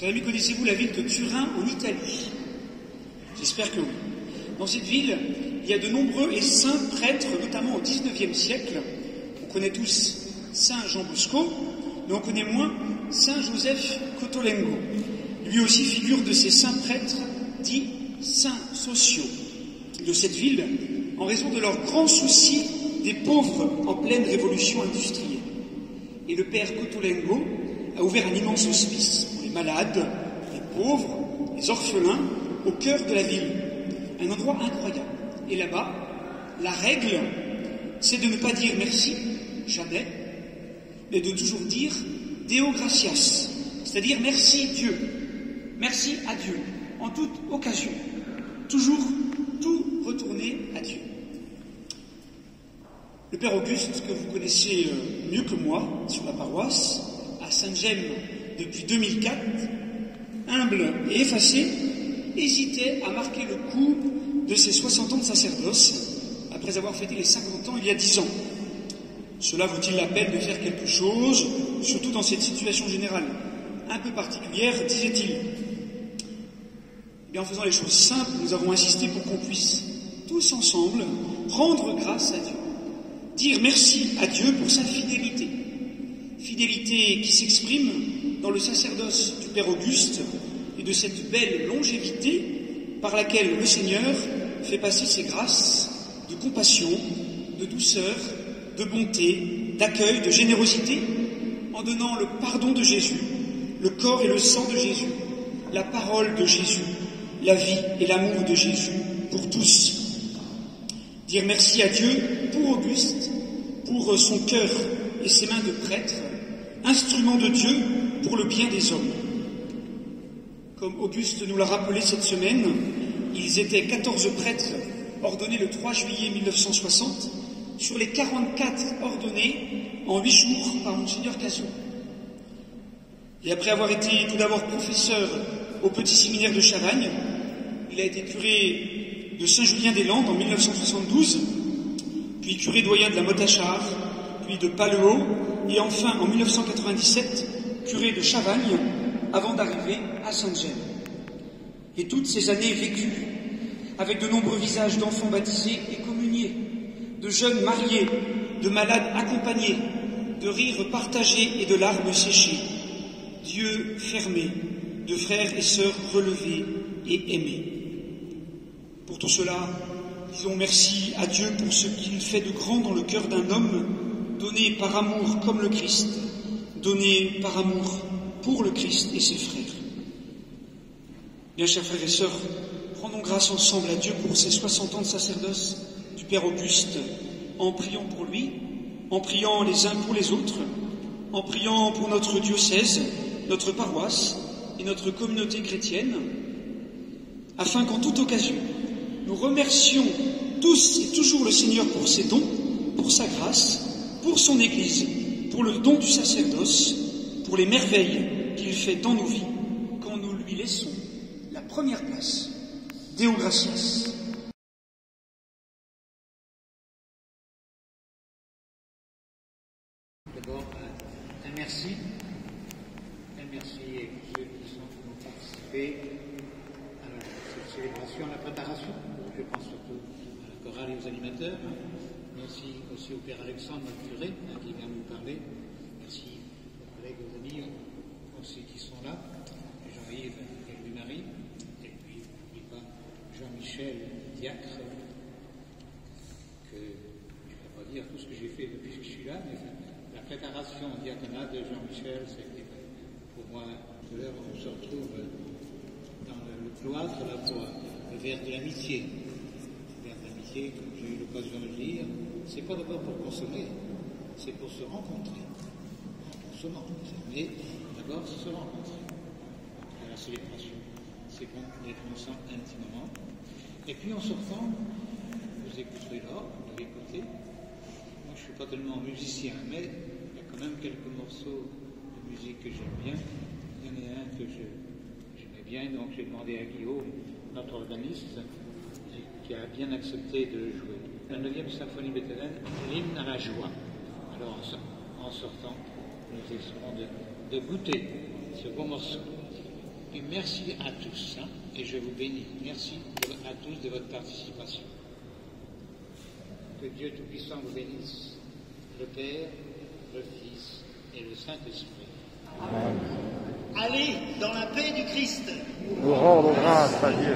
Chers amis, connaissez-vous la ville de Turin en Italie? J'espère que oui. Dans cette ville, il y a de nombreux et saints prêtres, notamment au XIXe siècle. On connaît tous Saint Jean Bosco, mais on connaît moins Saint Joseph Cottolengo. Lui aussi figure de ces saints prêtres dits saints sociaux de cette ville, en raison de leur grand souci des pauvres en pleine révolution industrielle. Et le père Cottolengo a ouvert un immense hospice pour les malades, les pauvres, les orphelins, au cœur de la ville. Un endroit incroyable. Et là-bas, la règle, c'est de ne pas dire merci, jamais, mais de toujours dire Deo gratias, c'est-à-dire merci Dieu, merci à Dieu, en toute occasion. Toujours tout retourner à Dieu. Le Père Auguste, que vous connaissez mieux que moi sur la paroisse, à Sainte-Gemme depuis 2004, humble et effacé, hésitait à marquer le coup de ses 60 ans de sacerdoce, après avoir fêté les 50 ans il y a 10 ans. Cela vaut-il la peine de faire quelque chose, surtout dans cette situation générale un peu particulière, disait-il. Et en faisant les choses simples, nous avons insisté pour qu'on puisse tous ensemble rendre grâce à Dieu. Dire merci à Dieu pour sa fidélité. Fidélité qui s'exprime dans le sacerdoce du Père Auguste et de cette belle longévité par laquelle le Seigneur fait passer ses grâces de compassion, de douceur, de bonté, d'accueil, de générosité, en donnant le pardon de Jésus, le corps et le sang de Jésus, la parole de Jésus, la vie et l'amour de Jésus pour tous. Dire merci à Dieu pour Auguste, pour son cœur et ses mains de prêtre, instrument de Dieu pour le bien des hommes. Comme Auguste nous l'a rappelé cette semaine, ils étaient 14 prêtres ordonnés le 3 juillet 1960 sur les 44 ordonnés en 8 jours par Monseigneur Cazot. Et après avoir été tout d'abord professeur au petit séminaire de Chavagne, il a été curé de Saint-Julien-des-Landes en 1972, puis curé doyen de la Motte-à-Char, puis de Palleau, et enfin en 1997, curé de Chavagne, avant d'arriver à Sainte-Gemme. Et toutes ces années vécues, avec de nombreux visages d'enfants baptisés et communiés, de jeunes mariés, de malades accompagnés, de rires partagés et de larmes séchées, d'yeux fermés, de frères et sœurs relevés et aimés. Pour tout cela, disons merci à Dieu pour ce qu'il fait de grand dans le cœur d'un homme, donné par amour comme le Christ, donné par amour pour le Christ et ses frères. Bien, chers frères et sœurs, rendons grâce ensemble à Dieu pour ces 60 ans de sacerdoce du Père Auguste, en priant pour lui, en priant les uns pour les autres, en priant pour notre diocèse, notre paroisse et notre communauté chrétienne, afin qu'en toute occasion, nous remercions tous et toujours le Seigneur pour ses dons, pour sa grâce, pour son Église, pour le don du sacerdoce, pour les merveilles qu'il fait dans nos vies, quand nous lui laissons la première place. Deo gratias. D'abord, un merci à ceux qui sont venus participer à cette célébration, à la préparation. Je pense surtout à la chorale et aux animateurs, mais aussi au Père Alexandre, notre curé, qui vient nous parler. Merci aux collègues, aux amis, aussi qui sont là, Jean-Yves et Louis-Marie, et puis n'oublie pas Jean-Michel, diacre, que je ne vais pas dire tout ce que j'ai fait depuis que je suis là, mais la préparation au diaconat de Jean-Michel, c'était pour moi, tout à l'heure, on se retrouve dans le cloître, là, pour le verre de l'amitié. Le verre de l'amitié, comme j'ai eu l'occasion de le dire, c'est pas d'abord pour consommer, c'est pour se rencontrer. En consommant, mais d'abord se rencontrer. À la célébration, c'est bon d'être ensemble intimement. Et puis en sortant, vous écouterez là, vous l'avez écouté. Moi, je ne suis pas tellement musicien, mais il y a quand même quelques morceaux de musique que j'aime bien. Il y en a un que j'aimais bien, donc j'ai demandé à Guillaume, notre organiste, qui a bien accepté de le jouer. La 9e symphonie Beethoven, l'hymne à la joie. Alors, en sortant, nous essaierons de goûter ce beau morceau. Et merci à tous, hein, et je vous bénis. Merci à tous de votre participation. Que Dieu Tout-Puissant vous bénisse, le Père, le Fils et le Saint-Esprit. Amen. Allez dans la paix du Christ. Nous rendons grâce à Dieu.